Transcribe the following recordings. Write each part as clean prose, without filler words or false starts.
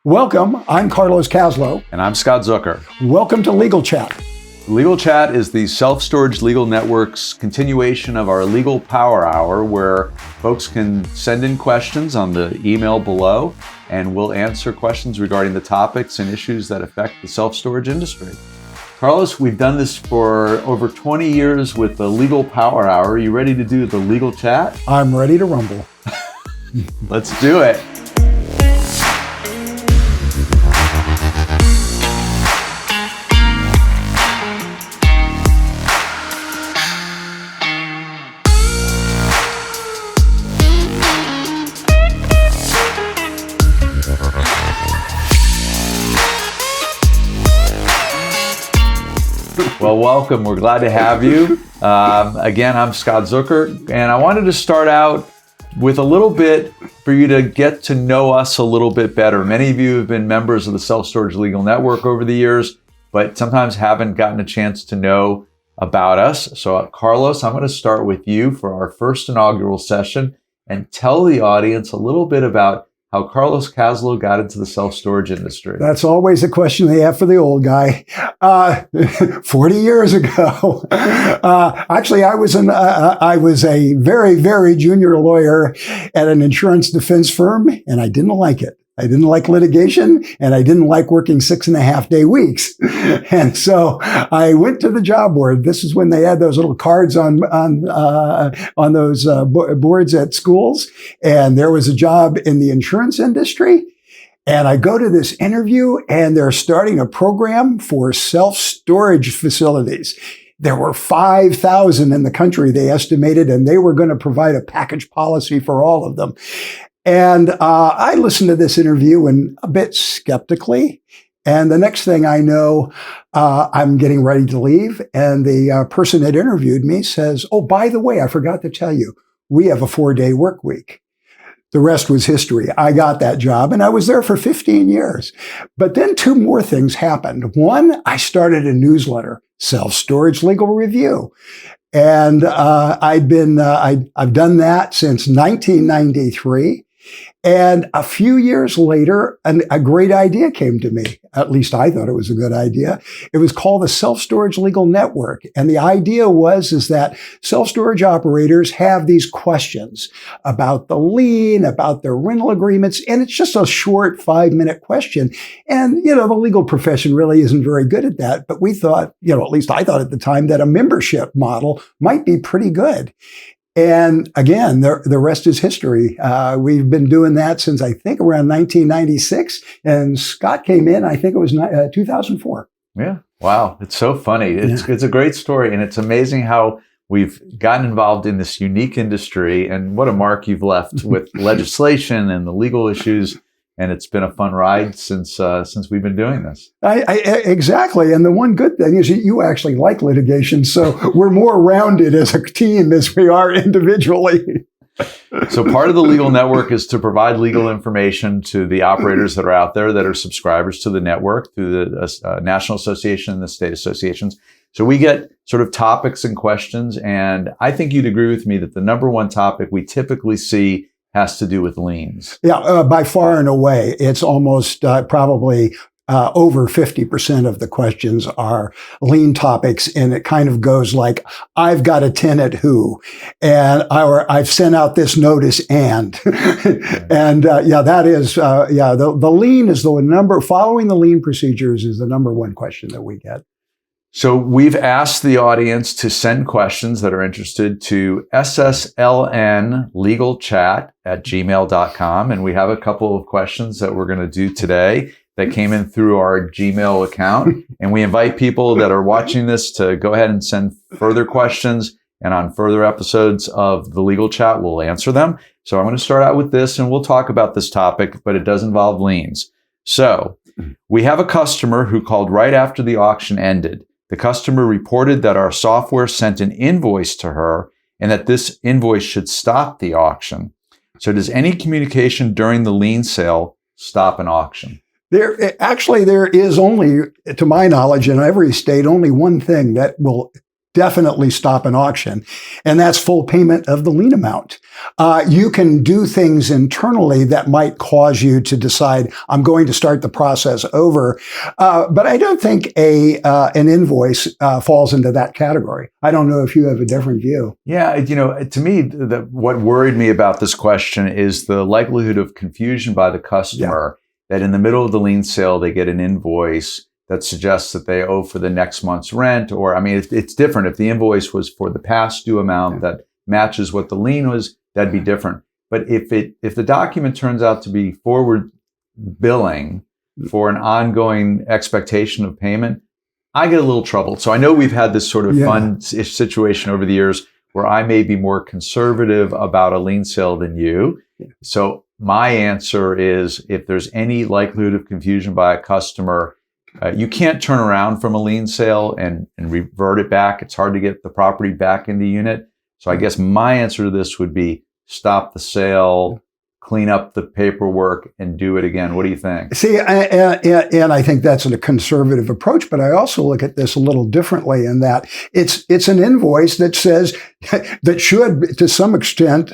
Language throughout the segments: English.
Welcome, I'm Carlos Kaslow. And I'm Scott Zucker. Welcome to Legal Chat. Legal Chat is the Self-Storage Legal Network's continuation of our Legal Power Hour, where folks can send in questions on the email below, and we'll answer questions regarding the topics and issues that affect the self-storage industry. Carlos, we've done this for over 20 years with the Legal Power Hour. Are you ready to do the Legal Chat? I'm ready to rumble. Let's do it. Well, welcome. We're glad to have you. Again, I'm Scott Zucker, and I wanted to start out with a little bit for you to get to know us a little bit better. Many of you have been members of the Self-Storage Legal Network over the years, but sometimes haven't gotten a chance to know about us. So, Carlos, I'm going to start with you for our first inaugural session and tell the audience a little bit about how Carlos Kaslow got into the self-storage industry. That's always a question they have for the old guy. 40 years ago, actually, I was a very, very junior lawyer at an insurance defense firm, and I didn't like it. I didn't like litigation, and I didn't like working 6.5-day weeks. And so I went to the job board. This is when they had those little cards on those boards at schools. And there was a job in the insurance industry. And I go to this interview, and they're starting a program for self-storage facilities. There were 5,000 in the country, they estimated, and they were going to provide a package policy for all of them. And I listened to this interview and a bit skeptically. And the next thing I know, I'm getting ready to leave. And the person that interviewed me says, "Oh, by the way, I forgot to tell you, we have a 4-day work week." The rest was history. I got that job and I was there for 15 years. But then 2 more things happened. One, I started a newsletter, Self-Storage Legal Review. And I've done that since 1993. And a few years later, a great idea came to me. At least I thought it was a good idea. It was called the Self-Storage Legal Network. And the idea is that self-storage operators have these questions about the lien, about their rental agreements. And it's just a short 5-minute question. And, the legal profession really isn't very good at that. But we thought, at least I thought at the time, that a membership model might be pretty good. And again, the rest is history. We've been doing that since, I think, around 1996. And Scott came in, I think it was 2004. Yeah. Wow. It's so funny. It's a great story. And it's amazing how we've gotten involved in this unique industry and what a mark you've left with legislation and the legal issues. And it's been a fun ride since we've been doing this. Exactly. And the one good thing is that you actually like litigation. So we're more rounded as a team as we are individually. So part of the legal network is to provide legal information to the operators that are out there that are subscribers to the network through the National Association and the state associations. So we get sort of topics and questions. And I think you'd agree with me that the number one topic we typically see has to do with liens. Yeah, by far and away. It's almost probably over 50% of the questions are lien topics. And it kind of goes like, I've got a tenant who, or I've sent out this notice and, and that is, the lien is the number, following the lien procedures is the number one question that we get. So we've asked the audience to send questions that are interested to SSLNLegalChat at gmail.com. And we have a couple of questions that we're going to do today that came in through our Gmail account. And we invite people that are watching this to go ahead and send further questions. And on further episodes of the Legal Chat, we'll answer them. So I'm going to start out with this and we'll talk about this topic, but it does involve liens. So we have a customer who called right after the auction ended. The customer reported that our software sent an invoice to her and that this invoice should stop the auction. So does any communication during the lien sale stop an auction? There is only, to my knowledge, in every state, only one thing that will definitely stop an auction, and that's full payment of the lien amount. You can do things internally that might cause you to decide, I'm going to start the process over. But I don't think an invoice falls into that category. I don't know if you have a different view. Yeah, to me, what worried me about this question is the likelihood of confusion by the customer that in the middle of the lien sale, they get an invoice that suggests that they owe for the next month's rent. Or, I mean, it's different. If the invoice was for the past due amount that matches what the lien was, that'd be different. But if the document turns out to be forward billing for an ongoing expectation of payment, I get a little troubled. So I know we've had this sort of fun situation over the years where I may be more conservative about a lien sale than you. So my answer is, if there's any likelihood of confusion by a customer, you can't turn around from a lien sale and revert it back. It's hard to get the property back in the unit. So I guess my answer to this would be stop the sale, clean up the paperwork, and do it again. What do you think? See, and I think that's a conservative approach, but I also look at this a little differently in that it's an invoice that says that should, to some extent,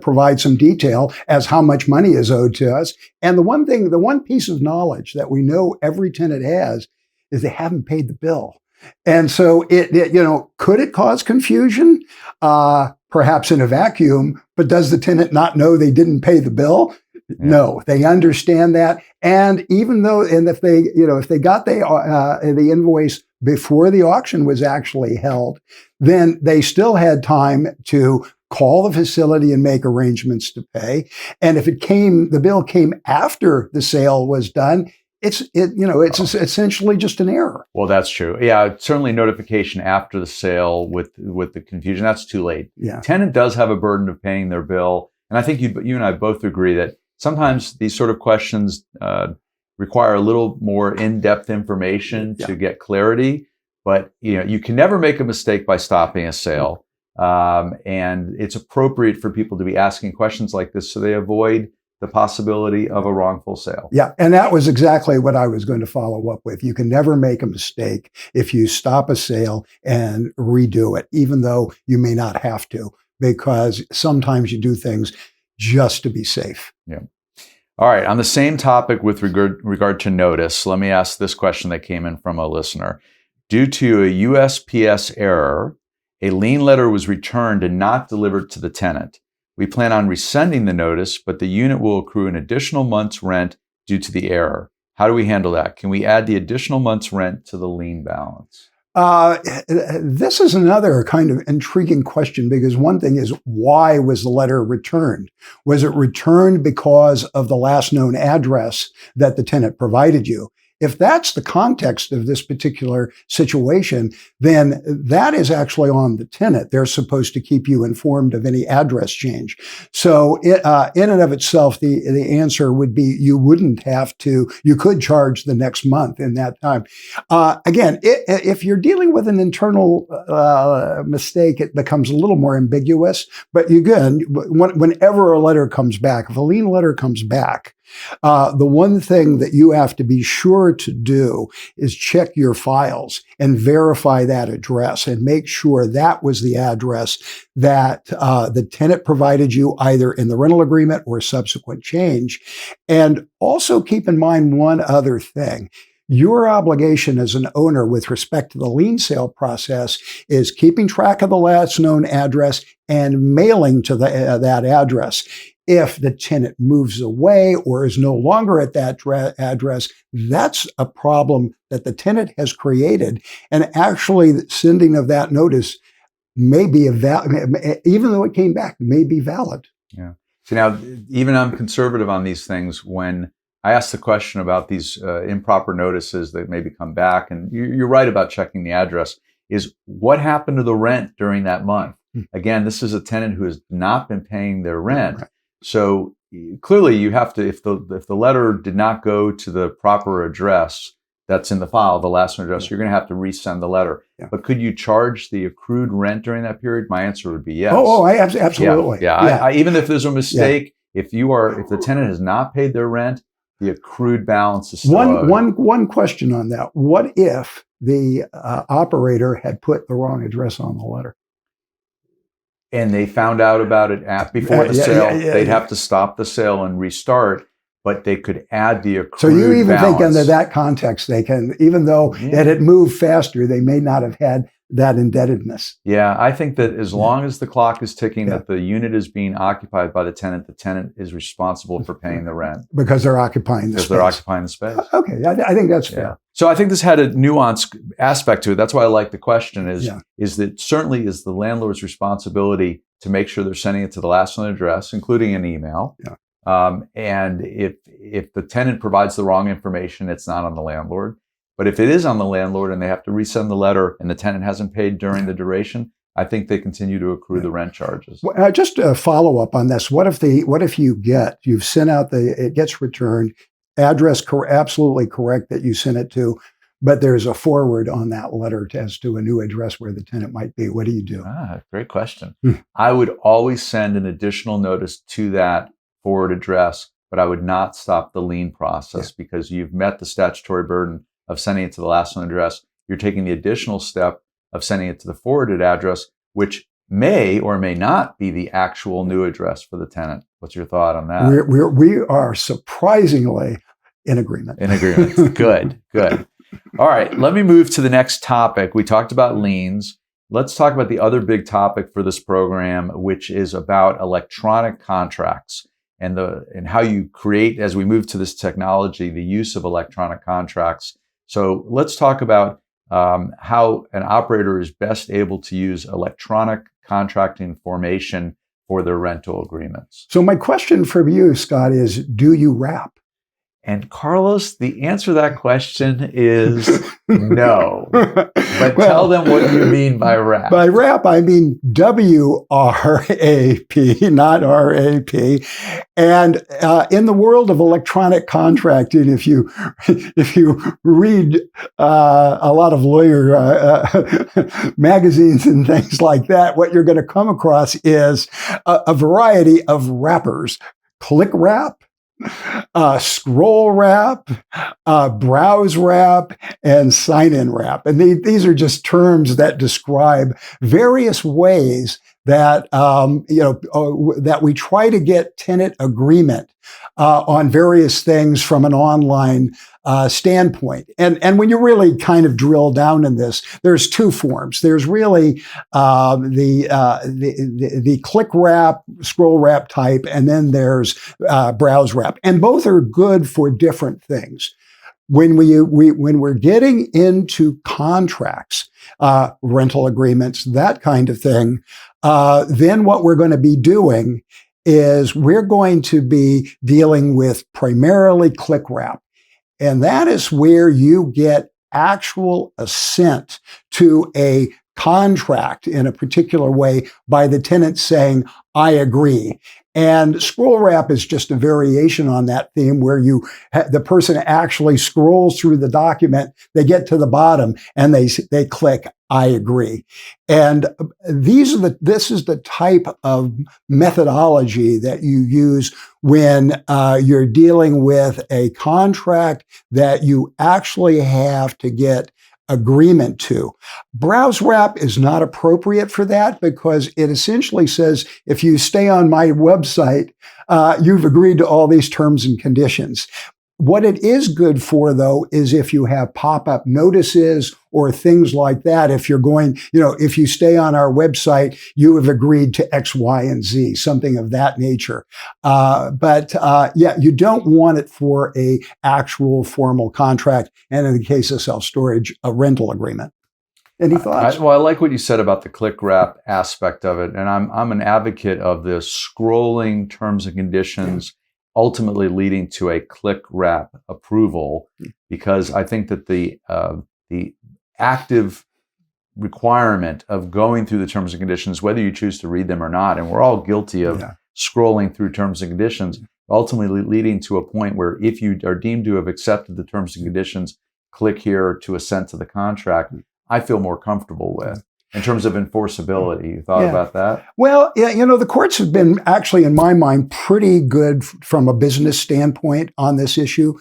provide some detail as how much money is owed to us. And the one piece of knowledge that we know every tenant has is they haven't paid the bill. And so could it cause confusion? Perhaps in a vacuum, but does the tenant not know they didn't pay the bill? Yeah. No, they understand that. And even though, if they got the invoice before the auction was actually held, then they still had time to call the facility and make arrangements to pay. And if the bill came after the sale was done, it's essentially just an error. Well, that's true. Yeah, certainly notification after the sale with the confusion, that's too late. Yeah. Tenant does have a burden of paying their bill. And I think you and I both agree that sometimes these sort of questions require a little more in-depth information to get clarity. But you can never make a mistake by stopping a sale. And it's appropriate for people to be asking questions like this so they avoid the possibility of a wrongful sale. Yeah, and that was exactly what I was going to follow up with. You can never make a mistake if you stop a sale and redo it, even though you may not have to, because sometimes you do things just to be safe. Yeah. All right. On the same topic with regard to notice, let me ask this question that came in from a listener. Due to a USPS error, a lien letter was returned and not delivered to the tenant. We plan on resending the notice, but the unit will accrue an additional month's rent due to the error. How do we handle that? Can we add the additional month's rent to the lien balance? This is another kind of intriguing question, because one thing is, why was the letter returned? Was it returned because of the last known address that the tenant provided you? If that's the context of this particular situation, then that is actually on the tenant. They're supposed to keep you informed of any address change. So in and of itself, the answer would be you wouldn't have to. You could charge the next month in that time. Again, if you're dealing with an internal mistake, it becomes a little more ambiguous. But again, whenever a letter comes back, if a lien letter comes back, the one thing that you have to be sure to do is check your files and verify that address and make sure that was the address that the tenant provided you either in the rental agreement or subsequent change. And also keep in mind one other thing. Your obligation as an owner with respect to the lien sale process is keeping track of the last known address and mailing to that address. If the tenant moves away or is no longer at that address, that's a problem that the tenant has created. And actually, the sending of that notice may be even though it came back, may be valid. Yeah. So now, even I'm conservative on these things. When I ask the question about these improper notices that maybe come back, and you're right about checking the address, is what happened to the rent during that month? Again, this is a tenant who has not been paying their rent. Right. So clearly you have to, if the letter did not go to the proper address that's in the file, the last known address, you're going to have to resend the letter. Yeah. But could you charge the accrued rent during that period? My answer would be yes. Absolutely. Yeah. I even if there's a mistake, if the tenant has not paid their rent, the accrued balance is still owed. One question on that. What if the operator had put the wrong address on the letter? And they found out about it before the sale. They'd have to stop the sale and restart, but they could add the accrued So you even balance. think under that context, they can, even though that it moved faster, they may not have had that indebtedness. Yeah, I think that as long as the clock is ticking, that the unit is being occupied by the tenant is responsible for paying the rent. Because they're occupying the space. They're occupying the space. Okay, I think that's fair. So I think this had a nuanced aspect to it. That's why I like the question is that certainly is the landlord's responsibility to make sure they're sending it to the last known address, including an email. Yeah. And if the tenant provides the wrong information, it's not on the landlord. But if it is on the landlord and they have to resend the letter and the tenant hasn't paid during the duration, I think they continue to accrue the rent charges. Well, just a follow up on this. What if you've sent out it gets returned, address absolutely correct that you sent it to, but there's a forward on that letter as to a new address where the tenant might be. What do you do? Great question. I would always send an additional notice to that forward address, but I would not stop the lien process because you've met the statutory burden of sending it to the last known address. You're taking the additional step of sending it to the forwarded address, which may or may not be the actual new address for the tenant. What's your thought on that? We are surprisingly in agreement. In agreement. Good. All right, let me move to the next topic. We talked about liens. Let's talk about the other big topic for this program, which is about electronic contracts and how you create, as we move to this technology, the use of electronic contracts. So let's talk about how an operator is best able to use electronic contracting formation for their rental agreements. So my question for you, Scott, is do you wrap? And Carlos, the answer to that question is no. But tell them what you mean by wrap. By wrap, I mean WRAP, not RAP. And in the world of electronic contracting, if you read a lot of lawyer magazines and things like that, what you're going to come across is a variety of wrappers. Click wrap, scroll wrap, browse wrap, and sign-in wrap. And these are just terms that describe various ways that that we try to get tenant agreement on various things from an online standpoint. And when you really kind of drill down in this, there's two forms. There's really the click wrap, scroll wrap type, and then there's browse wrap. And both are good for different things. When we're getting into contracts, rental agreements, that kind of thing, then what we're going to be doing is we're going to be dealing with primarily click wrap. And that is where you get actual assent to a contract in a particular way by the tenant saying, I agree. And scroll wrap is just a variation on that theme where the person actually scrolls through the document, they get to the bottom and they click, I agree. And this is the type of methodology that you use when you're dealing with a contract that you actually have to get agreement to. Browse wrap is not appropriate for that because it essentially says, if you stay on my website, you've agreed to all these terms and conditions. What it is good for, though, is if you have pop-up notices or things like that. If you're going, if you stay on our website, you have agreed to X, Y, and Z, something of that nature. But you don't want it for a actual formal contract. And in the case of self-storage, a rental agreement. Any thoughts? I like what you said about the click wrap aspect of it. And I'm an advocate of the scrolling terms and conditions ultimately leading to a click wrap approval, because I think that the active requirement of going through the terms and conditions, whether you choose to read them or not, and we're all guilty of scrolling through terms and conditions, ultimately leading to a point where if you are deemed to have accepted the terms and conditions, click here to assent to the contract, I feel more comfortable with. in terms of enforceability. You thought about that? Well, the courts have been actually, in my mind, pretty good from a business standpoint on this issue,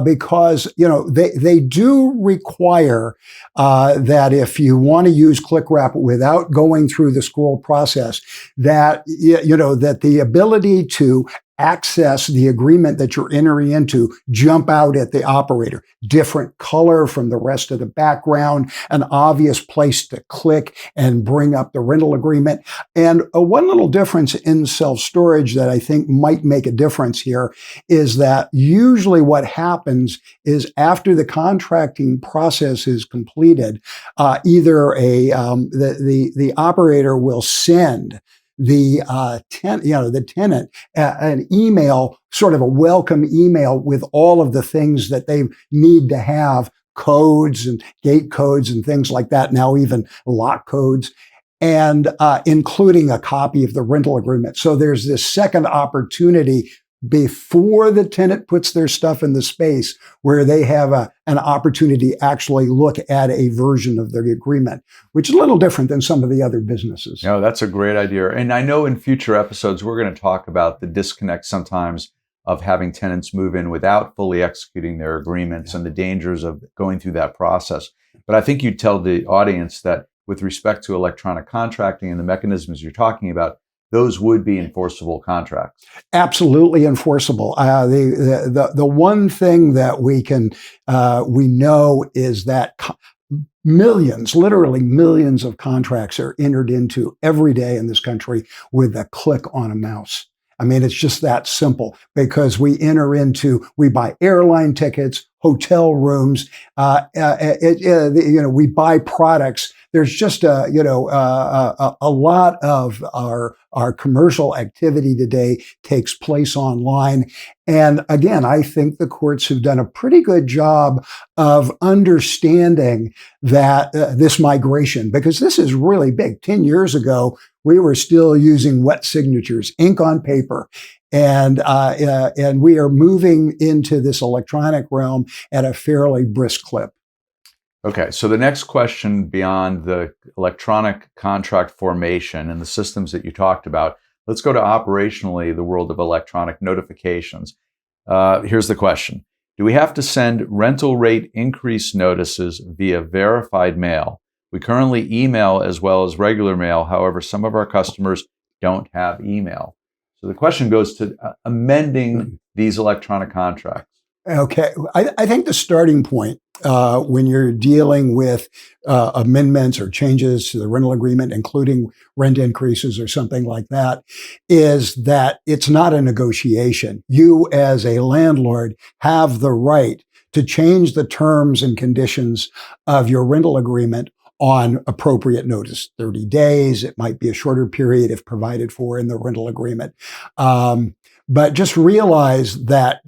because, they do require that if you want to use click wrap without going through the scroll process, that, that the ability to access the agreement that you're entering into jump out at the operator. Different color from the rest of the background, an obvious place to click and bring up the rental agreement. And one little difference in self-storage that I think might make a difference here is that usually what happens is after the contracting process is completed, either the operator will send the tenant an email, sort of a welcome email with all of the things that they need to have, codes and gate codes and things like that, now even lock codes, and including a copy of the rental agreement. So there's this second opportunity before the tenant puts their stuff in the space where they have an opportunity to actually look at a version of the agreement, which is a little different than some of the other businesses. No, that's a great idea. And I know in future episodes, we're going to talk about the disconnect sometimes of having tenants move in without fully executing their agreements and the dangers of going through that process. But I think you tell the audience that with respect to electronic contracting and the mechanisms you're talking about, those would be enforceable contracts. Absolutely enforceable. The one thing that we know is that millions, literally millions of contracts are entered into every day in this country with a click on a mouse. I mean, it's just that simple because we buy airline tickets, hotel rooms, we buy products. There's just a lot of our commercial activity today takes place online. And again, I think the courts have done a pretty good job of understanding that this migration, because this is really big. 10 years ago, we were still using wet signatures, ink on paper. And we are moving into this electronic realm at a fairly brisk clip. Okay, so the next question beyond the electronic contract formation and the systems that you talked about, let's go to operationally the world of electronic notifications. Here's the question. Do we have to send rental rate increase notices via verified mail? We currently email as well as regular mail. However, some of our customers don't have email. So the question goes to amending these electronic contracts. Okay, I think the starting point when you're dealing with amendments or changes to the rental agreement, including rent increases or something like that, is that it's not a negotiation. You as a landlord have the right to change the terms and conditions of your rental agreement on appropriate notice, 30 days. It might be a shorter period if provided for in the rental agreement. But just realize that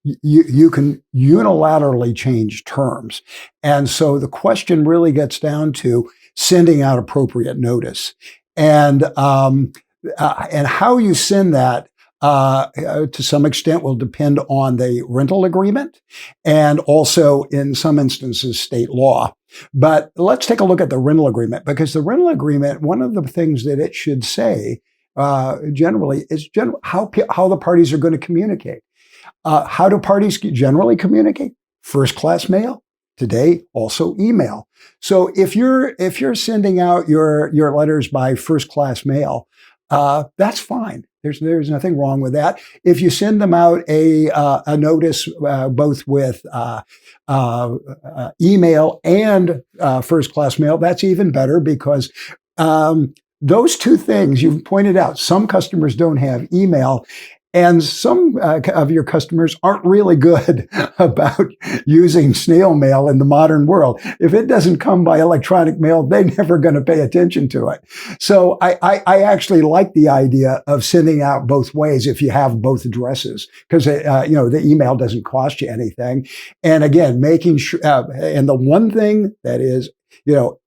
you can unilaterally change terms. And so the question really gets down to sending out appropriate notice. And how you send that to some extent will depend on the rental agreement and also in some instances state law. But let's take a look at the rental agreement, because the rental agreement, one of the things that it should say generally is how the parties are going to communicate. How do parties generally communicate? First class mail. Today, also email. So if you're sending out your letters by first class mail, that's fine. There's nothing wrong with that. If you send them out a notice both with email and first class mail, that's even better, because those two things you've pointed out. Some customers don't have email. And some of your customers aren't really good about using snail mail in the modern world. If it doesn't come by electronic mail, they're never going to pay attention to it. So I actually like the idea of sending out both ways if you have both addresses, because the email doesn't cost you anything. And again, making sure. And the one thing that is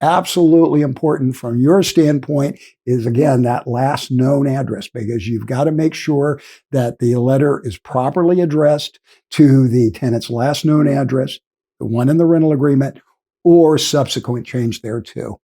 absolutely important from your standpoint is, again, that last known address, because you've got to make sure that the letter is properly addressed to the tenant's last known address, the one in the rental agreement, or subsequent change thereto.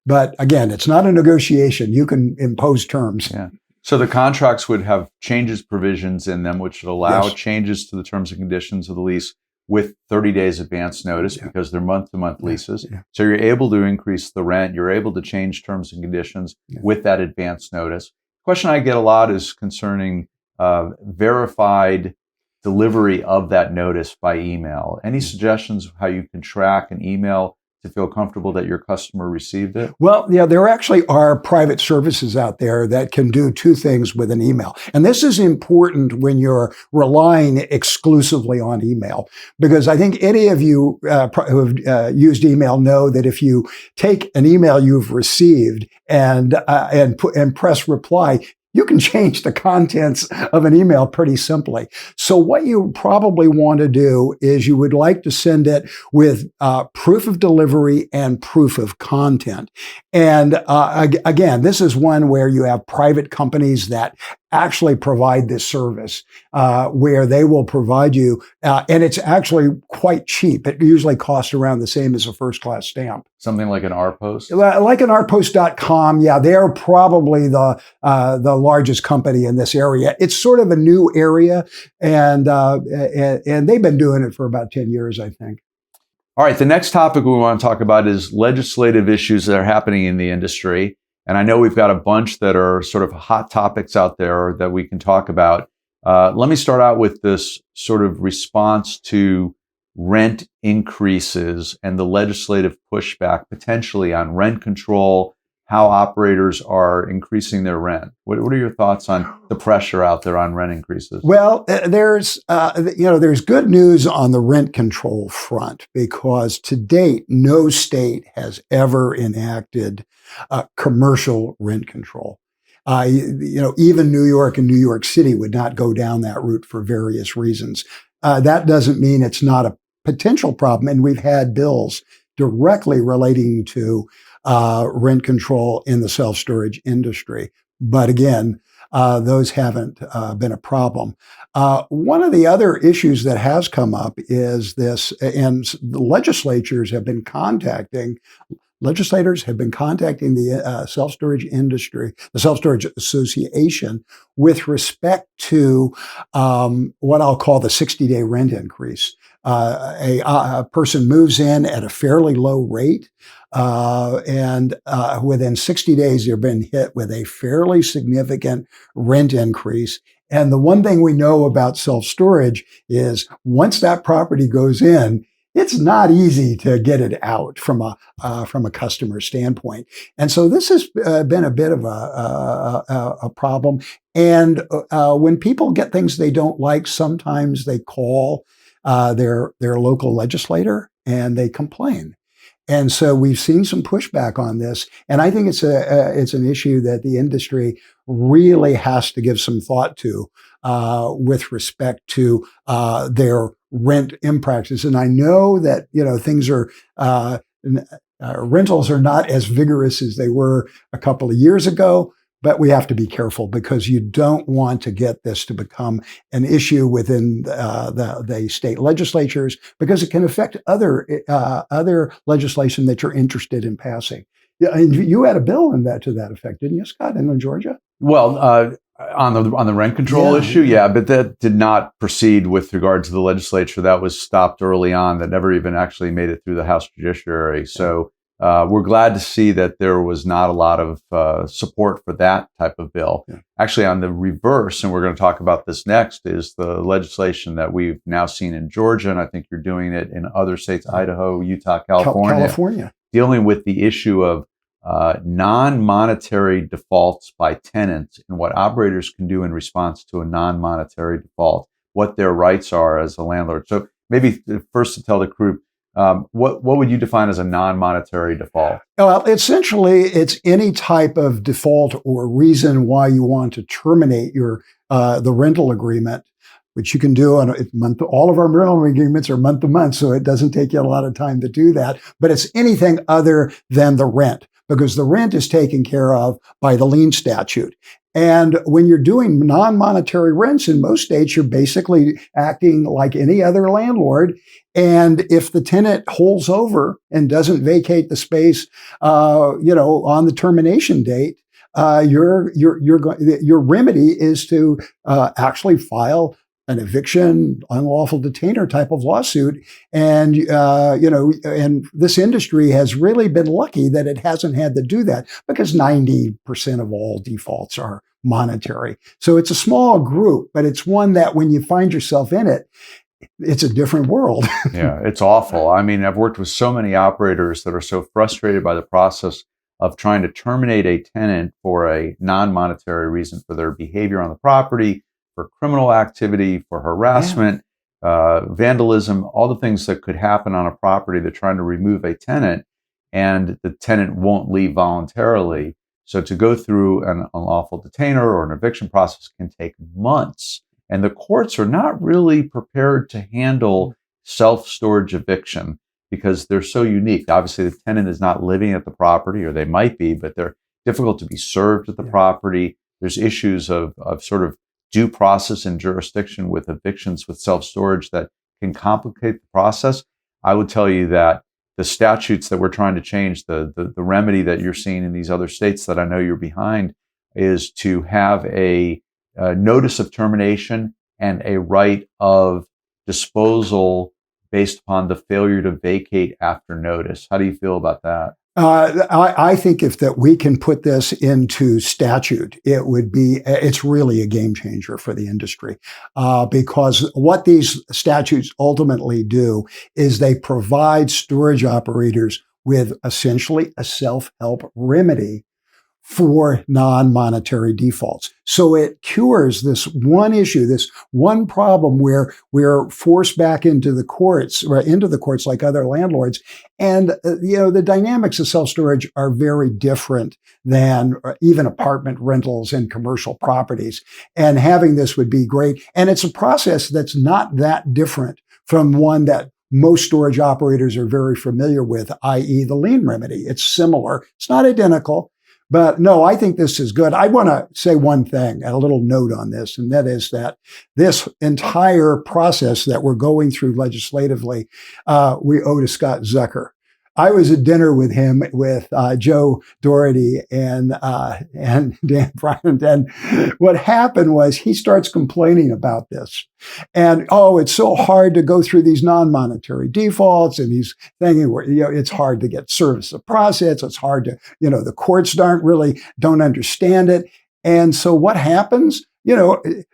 But again, it's not a negotiation. You can impose terms. Yeah. So the contracts would have changes provisions in them, which would allow Yes. changes to the terms and conditions of the lease with 30 days advance notice Yeah. because they're month-to-month leases. Yeah. So you're able to increase the rent. You're able to change terms and conditions with that advance notice. Question I get a lot is concerning verified delivery of that notice by email. Any suggestions of how you can track an email to feel comfortable that your customer received it? Well, yeah, there actually are private services out there that can do two things with an email. And this is important when you're relying exclusively on email, because I think any of you who have used email know that if you take an email you've received and press reply, you can change the contents of an email pretty simply. So what you probably want to do is you would like to send it with proof of delivery and proof of content. And again, this is one where you have private companies that actually provide this service where they will provide you, and it's actually quite cheap. It usually costs around the same as a first-class stamp. Something like an RPost? Like an rpost.com, yeah, they're probably the largest company in this area. It's sort of a new area, and they've been doing it for about 10 years, I think. All right, the next topic we want to talk about is legislative issues that are happening in the industry. And I know we've got a bunch that are sort of hot topics out there that we can talk about. Let me start out with this sort of response to rent increases and the legislative pushback potentially on rent control, how operators are increasing their rent. What are your thoughts on the pressure out there on rent increases? Well, there's good news on the rent control front, because to date, no state has ever enacted commercial rent control. Even New York and New York City would not go down that route for various reasons. That doesn't mean it's not a potential problem, and we've had bills directly relating to rent control in the self-storage industry. But again, those haven't been a problem. One of the other issues that has come up is this, and the legislators have been contacting the self-storage industry, the Self-Storage Association, with respect to what I'll call the 60-day rent increase. A person moves in at a fairly low rate, and within 60 days, they've been hit with a fairly significant rent increase. And the one thing we know about self-storage is once that property goes in, it's not easy to get it out from a customer standpoint. And so this has been a bit of a problem. And when people get things they don't like, sometimes they call their local legislator and they complain. And so we've seen some pushback on this, and I think it's an issue that the industry really has to give some thought to with respect to their rent practices. And I know that things are rentals are not as vigorous as they were a couple of years ago. But we have to be careful, because you don't want to get this to become an issue within the state legislatures, because it can affect other legislation that you're interested in passing. Yeah, and you had a bill to that effect, didn't you, Scott, in Georgia? Well, on the rent control issue, but that did not proceed with regard to the legislature. That was stopped early on. That never even actually made it through the House Judiciary. So. We're glad to see that there was not a lot of support for that type of bill. Yeah. Actually, on the reverse, and we're going to talk about this next, is the legislation that we've now seen in Georgia, and I think you're doing it in other states, Idaho, Utah, California, dealing with the issue of non-monetary defaults by tenants and what operators can do in response to a non-monetary default, what their rights are as a landlord. So maybe first to tell the crew, what would you define as a non-monetary default? Well, essentially, it's any type of default or reason why you want to terminate your the rental agreement, which you can do on a month. All of our rental agreements are month to month, so it doesn't take you a lot of time to do that. But it's anything other than the rent, because the rent is taken care of by the lien statute. And when you're doing non-monetary rents in most states, you're basically acting like any other landlord. And if the tenant holds over and doesn't vacate the space, on the termination date, your remedy is to actually file an eviction, unlawful detainer type of lawsuit. And, and this industry has really been lucky that it hasn't had to do that, because 90% of all defaults are monetary. So it's a small group, but it's one that when you find yourself in it, it's a different world. Yeah, it's awful. I mean, I've worked with so many operators that are so frustrated by the process of trying to terminate a tenant for a non-monetary reason, for their behavior on the property, for criminal activity, for harassment, vandalism, all the things that could happen on a property. They're trying to remove a tenant, and the tenant won't leave voluntarily. So to go through an unlawful detainer or an eviction process can take months. And the courts are not really prepared to handle self-storage eviction because they're so unique. Obviously, the tenant is not living at the property, or they might be, but they're difficult to be served at the property. There's issues of sort of due process and jurisdiction with evictions with self-storage that can complicate the process. I would tell you that the statutes that we're trying to change, the remedy that you're seeing in these other states that I know you're behind, is to have a notice of termination and a right of disposal based upon the failure to vacate after notice. How do you feel about that? I think if that we can put this into statute, it's really a game changer for the industry. Because what these statutes ultimately do is they provide storage operators with essentially a self-help remedy for non-monetary defaults. So it cures this one issue, this one problem where we're forced back into the courts like other landlords. And, the dynamics of self-storage are very different than even apartment rentals and commercial properties. And having this would be great. And it's a process that's not that different from one that most storage operators are very familiar with, i.e. the lien remedy. It's similar. It's not identical. But no, I think this is good. I want to say one thing, a little note on this, and that is that this entire process that we're going through legislatively, we owe to Scott Zucker. I was at dinner with him, with Joe Doherty and Dan Bryant. And what happened was he starts complaining about this. And, it's so hard to go through these non-monetary defaults. And he's thinking, it's hard to get service of process. It's hard to, the courts don't understand it. And so what happens? 9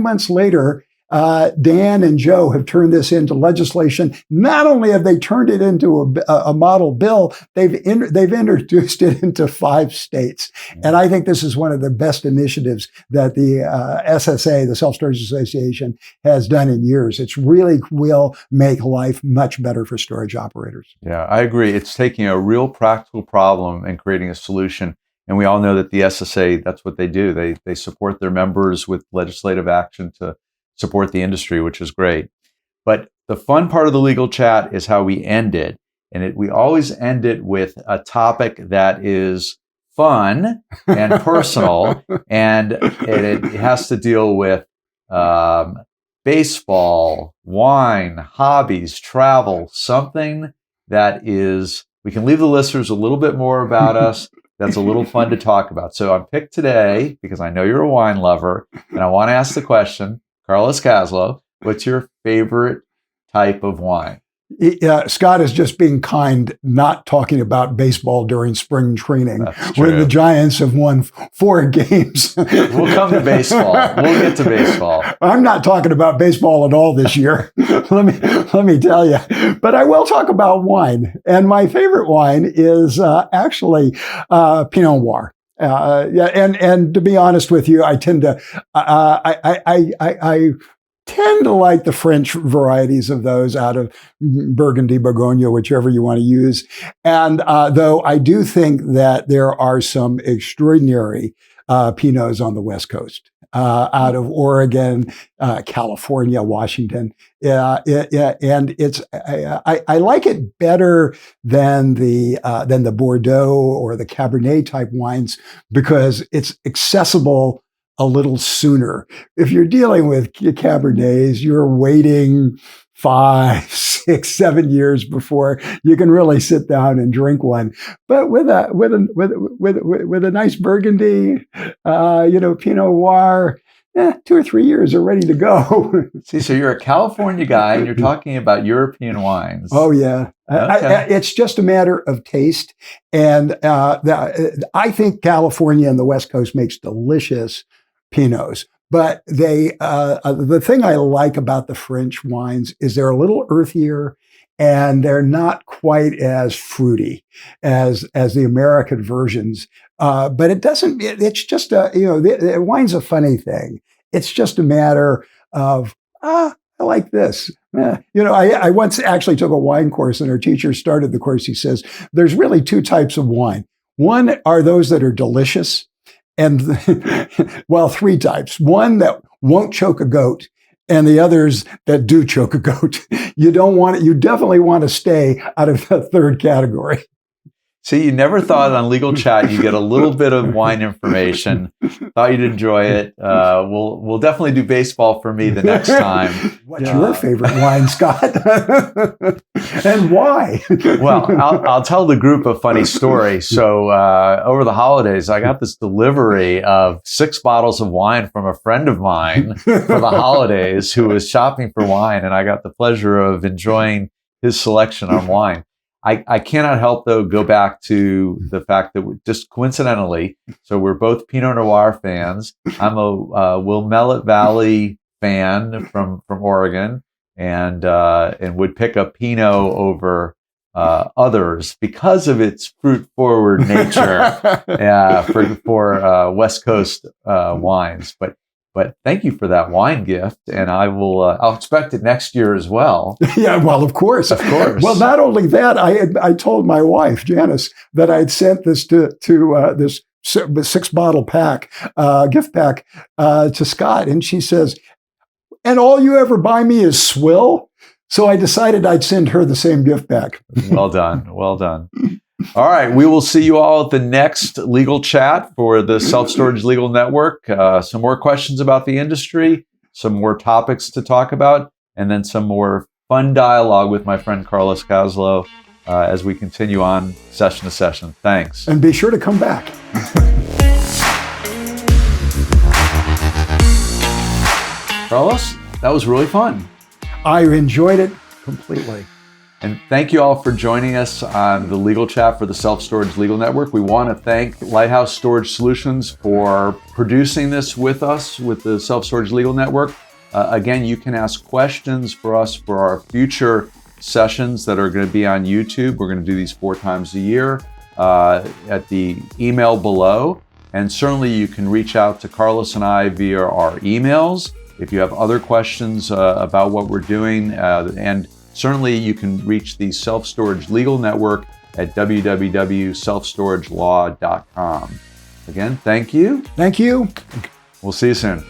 months later, Dan and Joe have turned this into legislation. Not only have they turned it into a model bill, they've introduced it into 5 states. And I think this is one of the best initiatives that the SSA, the Self Storage Association, has done in years. It really will make life much better for storage operators. Yeah, I agree. It's taking a real practical problem and creating a solution. And we all know that the SSA, that's what they do. They support their members with legislative action to support the industry, which is great. But the fun part of the legal chat is how we end it. And we always end it with a topic that is fun and personal. And it has to deal with baseball, wine, hobbies, travel, something that we can leave the listeners a little bit more about us. That's a little fun to talk about. So I'm picked today because I know you're a wine lover, and I want to ask the question, Carlos Kaslow, what's your favorite type of wine? Scott is just being kind, not talking about baseball during spring training when the Giants have won 4 games. We'll come to baseball. We'll get to baseball. I'm not talking about baseball at all this year. let me tell you. But I will talk about wine. And my favorite wine is actually Pinot Noir. And to be honest with you, I tend to like the French varieties of those out of Burgundy, Bourgogne, whichever you want to use. And though I do think that there are some extraordinary Pinots on the West Coast. out of Oregon, California, Washington. And I like it better than the Bordeaux or the Cabernet type wines because it's accessible a little sooner. If you're dealing with Cabernets, you're waiting 5, 6, 7 years before you can really sit down and drink one. But with a nice Burgundy, Pinot Noir, 2 or 3 years are ready to go. See, so you're a California guy and you're talking about European wines. Oh, yeah. Okay. It's just a matter of taste. And I think California and the West Coast makes delicious Pinots. But the thing I like about the French wines is they're a little earthier and they're not quite as fruity as the American versions. But it's just wine's a funny thing. It's just a matter of, I like this. I once actually took a wine course and our teacher started the course. He says, there's really 2 types of wine. One are those that are delicious. And 3 types. One that won't choke a goat, and the others that do choke a goat. You definitely want to stay out of the third category. See, you never thought on Legal Chat you get a little bit of wine information. Thought you'd enjoy it. We'll definitely do baseball for me the next time. What's your favorite wine, Scott? And why? Well, I'll tell the group a funny story. So over the holidays, I got this delivery of 6 bottles of wine from a friend of mine for the holidays who was shopping for wine, and I got the pleasure of enjoying his selection on wine. I cannot help, though, go back to the fact that just coincidentally, so we're both Pinot Noir fans. I'm a Willamette Valley fan from Oregon, and would pick up Pinot over others because of its fruit-forward nature for West Coast wines. But thank you for that wine gift, and I'll expect it next year as well. Yeah, well, of course. Well, not only that, I told my wife Janice that I'd sent this to this 6-bottle pack, gift pack, to Scott, and she says, "And all you ever buy me is swill." So I decided I'd send her the same gift pack. Well done. All right. We will see you all at the next Legal Chat for the Self-Storage Legal Network. Some more questions about the industry, some more topics to talk about, and then some more fun dialogue with my friend Carlos Kaslow as we continue on session to session. Thanks. And be sure to come back. Carlos, that was really fun. I enjoyed it completely. And thank you all for joining us on the Legal Chat for the Self-Storage Legal Network. We want to thank Lighthouse Storage Solutions for producing this with us, with the Self-Storage Legal Network. Again, you can ask questions for us for our future sessions that are going to be on YouTube. We're going to do these 4 times a year at the email below. And certainly you can reach out to Carlos and I via our emails if you have other questions about what we're doing. And certainly you can reach the Self-Storage Legal Network at www.selfstoragelaw.com. Again, thank you. Thank you. We'll see you soon.